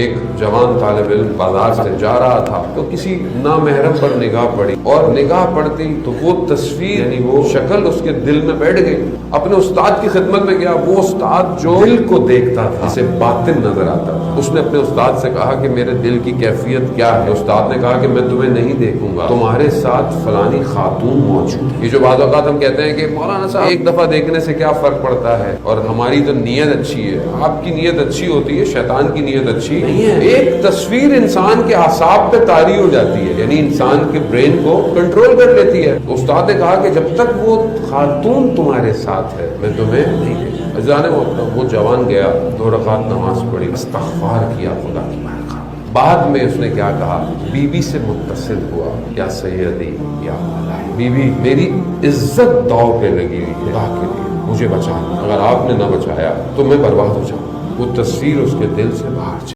एक जवान तालिब इल्म बाजार से जा रहा था तो किसी नामहरम पर निगाह पड़ी और निगाह पड़ती तो वो तस्वीर यानी वो शक्ल उसके दिल में बैठ गई। अपने उस्ताद की खिदमत में गया। वो उस्ताद जो दिल को देखता था, जिसे बातिन नजर आता था, उसने अपने उस्ताद से कहा कि मेरे दिल की कैफियत क्या है। उस्ताद ने कहा कि मैं तुम्हें नहीं देखूंगा, तुम्हारे साथ फलानी खातून मौजूद है। ये जो बात औकात हम कहते हैं कि मौलाना साहब एक दफा देखने से क्या फर्क पड़ता है, और हमारी तो नीयत अच्छी है, आपकी नीयत अच्छी होती है, शैतान की नीयत अच्छी नहीं है। एक तस्वीर इंसान के आसाब पे तारी हो जाती है, यानी इंसान के ब्रेन को कंट्रोल कर लेती है। तो उस्ताद ने कहा कि जब तक वो खातून तुम्हारे साथ है मैं तुम्हें नहीं देखूंगा। जाने वो जवान गया, 2 रकात नमाज पढ़ी, इस्तिग़फ़ार किया खुदा की मान खा। बाद में उसने क्या कहा, बीबी से मुत्तसिल हुआ, या सैयदी या मौला, बीबी मेरी इज्जत दाव पे लगी हुई है, के लिए मुझे बचा, अगर आपने ना बचाया तो मैं बर्बाद हो जाऊँ। वो तस्वीर उसके दिल से बाहर